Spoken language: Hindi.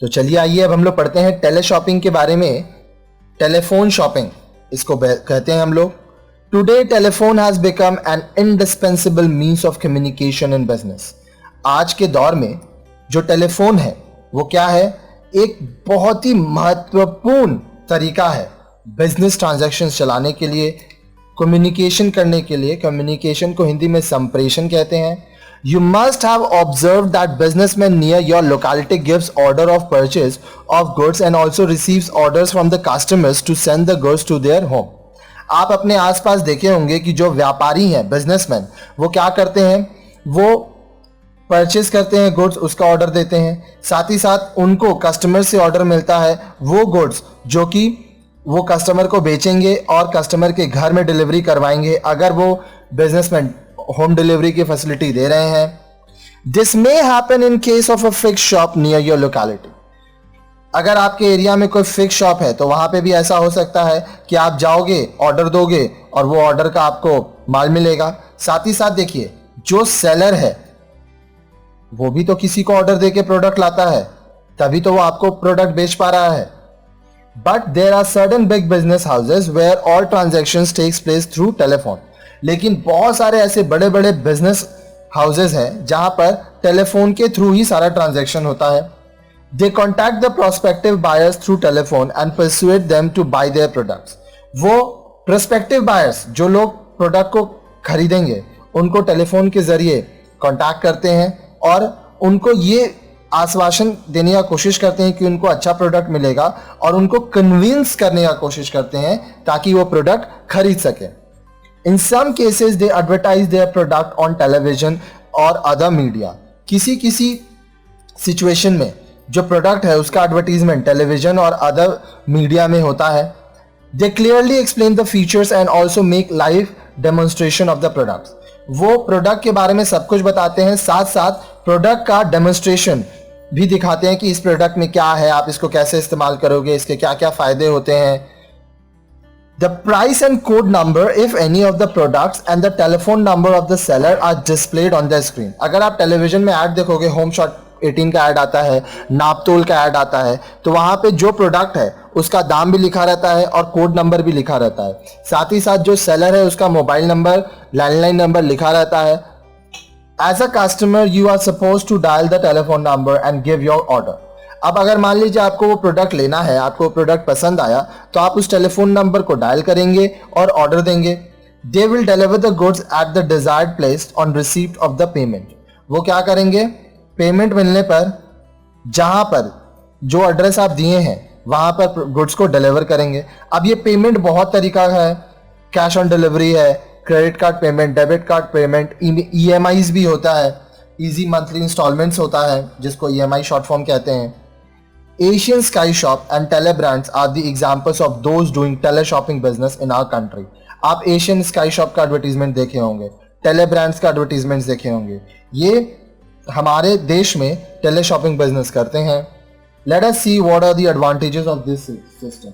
तो चलिए आइए अब हम लोग पढ़ते हैं टेली शॉपिंग के बारे में। टेलीफोन शॉपिंग इसको कहते हैं हम लोग। Today telephone has become an indispensable means of communication in business. आज के दौर में जो टेलीफोन है वो क्या है, एक बहुत ही महत्वपूर्ण तरीका है बिजनेस ट्रांजैक्शंस चलाने के लिए, कम्युनिकेशन करने के लिए। कम्युनिकेशन को हिंदी में संप्रेषण कहते हैं। You must have observed that businessmen near your locality gives order of purchase of goods and also receives orders from the customers to send the goods to their home. आप अपने आसपास देखे होंगे कि जो व्यापारी हैं, बिजनेसमैन, वो क्या करते हैं, वो परचेज करते हैं गुड्स, उसका ऑर्डर देते हैं, साथ ही साथ उनको कस्टमर से ऑर्डर मिलता है वो गुड्स जो कि वो कस्टमर को बेचेंगे और कस्टमर के घर में डिलीवरी करवाएंगे अगर वो बिजनेसमैन होम डिलीवरी की फैसिलिटी दे रहे हैं। This may happen in case of a fix shop near your locality. अगर आपके एरिया में कोई फिक्स शॉप है तो वहां पे भी ऐसा हो सकता है कि आप जाओगे, ऑर्डर दोगे और वो ऑर्डर का आपको माल मिलेगा। साथ ही साथ देखिए, जो सेलर है वो भी तो किसी को ऑर्डर देके प्रोडक्ट लाता है, तभी तो वो आपको प्रोडक्ट बेच पा रहा है। But there are certain big business houses where all transactions takes place through telephone. लेकिन बहुत सारे ऐसे बड़े बड़े बिजनेस हाउसेस हैं जहां पर टेलीफोन के थ्रू ही सारा ट्रांजैक्शन होता है। They contact the prospective buyers through telephone and persuade them to buy their products. वो प्रोस्पेक्टिव बायर्स, जो लोग प्रोडक्ट को खरीदेंगे, उनको टेलीफोन के जरिए कॉन्टैक्ट करते हैं और उनको ये आश्वासन देने की कोशिश करते हैं कि उनको अच्छा प्रोडक्ट मिलेगा और उनको कन्विंस करने की कोशिश करते हैं ताकि वो प्रोडक्ट खरीद सके। In some cases they advertise their product on television or other media. किसी सिचुएशन में जो प्रोडक्ट है उसका एडवर्टीजमेंट टेलीविजन और अदर मीडिया में होता है। They clearly explain the features and also make live demonstration of the products. वो प्रोडक्ट के बारे में सब कुछ बताते हैं, साथ साथ प्रोडक्ट का डेमोन्स्ट्रेशन भी दिखाते हैं कि इस प्रोडक्ट में क्या है, आप इसको कैसे इस्तेमाल करोगे, इसके क्या क्या फायदे होते हैं। The price and code number if any of the products and the telephone number of the seller are displayed on the screen. अगर आप टेलीविजन में ऐड देखोगे, होम शॉट 18 का ऐड आता है, नापतोल का ऐड आता है, तो वहां पे जो प्रोडक्ट है उसका दाम भी लिखा रहता है और कोड नंबर भी लिखा रहता है। साथ ही साथ जो सेलर है उसका मोबाइल नंबर, लैंडलाइन नंबर लिखा रहता है। As a customer you are supposed to dial the telephone number and give your order. अब अगर मान लीजिए आपको वो प्रोडक्ट लेना है, आपको वो प्रोडक्ट पसंद आया, तो आप उस टेलीफोन नंबर को डायल करेंगे और ऑर्डर देंगे। They will deliver the goods at the desired place on receipt of the payment. वो क्या करेंगे, पेमेंट मिलने पर जहां पर जो एड्रेस आप दिए हैं वहां पर गुड्स को डिलीवर करेंगे। अब ये पेमेंट बहुत तरीका का है, कैश ऑन डिलीवरी है, credit card payment, debit card payment, EMIs भी होता है, इजी मंथली इंस्टॉलमेंट्स होता है जिसको EMI शॉर्ट फॉर्म कहते हैं। Asian Sky Shop and Telebrands are the examples of those doing teleshopping business in our country. आप Asian Sky Shop का एडवर्टीजमेंट देखे होंगे, Telebrands का एडवर्टीजमेंट देखे होंगे। ये हमारे देश में टेली शॉपिंग बिजनेस करते हैं। Let us see what are the advantages of this system.